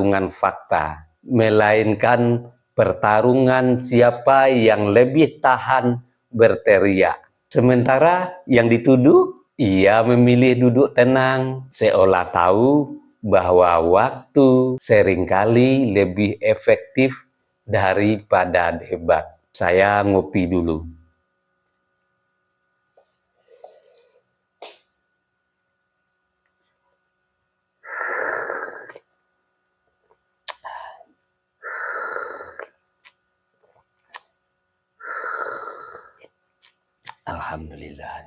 pertarungan fakta, melainkan pertarungan siapa yang lebih tahan berteriak. Sementara yang dituduh, ia memilih duduk tenang, seolah tahu bahwa waktu seringkali lebih efektif daripada debat. Saya ngopi dulu. Alhamdulillah.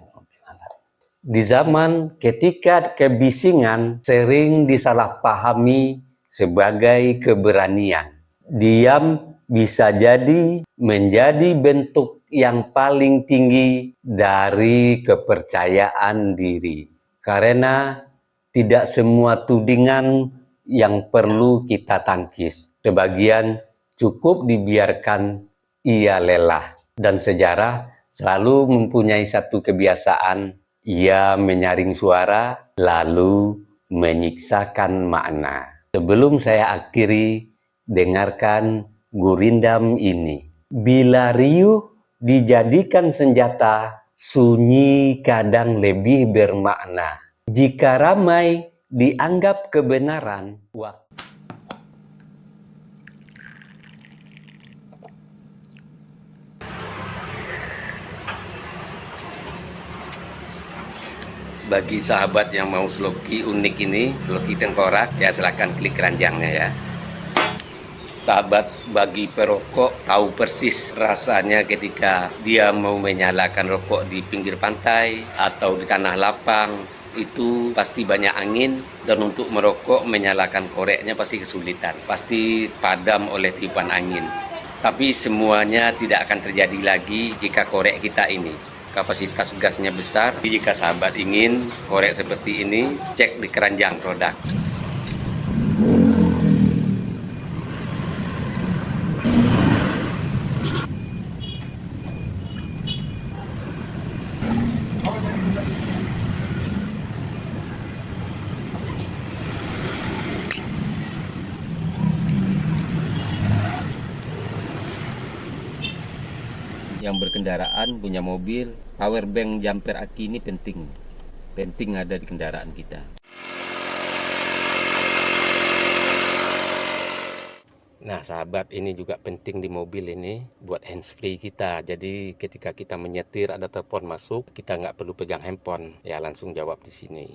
Di zaman ketika kebisingan sering disalahpahami sebagai keberanian, diam bisa jadi menjadi bentuk yang paling tinggi dari kepercayaan diri. Karena tidak semua tudingan yang perlu kita tangkis. Sebagian cukup dibiarkan ia lelah. Dan sejarah selalu mempunyai satu kebiasaan, ia menyaring suara lalu menyiksakan makna. Sebelum saya akhiri, dengarkan gurindam ini. Bila riuh dijadikan senjata, sunyi kadang lebih bermakna. Jika ramai dianggap kebenaran, bagi sahabat yang mau sloki unik ini, sloki tengkorak, ya silahkan klik keranjangnya ya. Sahabat bagi perokok tahu persis rasanya ketika dia mau menyalakan rokok di pinggir pantai atau di tanah lapang. Itu pasti banyak angin, dan untuk merokok menyalakan koreknya pasti kesulitan, pasti padam oleh tiupan angin. Tapi semuanya tidak akan terjadi lagi jika korek kita ini kapasitas gasnya besar. Jika sahabat ingin korek seperti ini, cek di keranjang produk. Yang berkendaraan punya mobil, power bank jumper aki ini penting ada di kendaraan kita. Nah sahabat, ini juga penting di mobil ini buat handsfree kita. Jadi ketika kita menyetir ada telepon masuk, kita nggak perlu pegang handphone, ya langsung jawab di sini.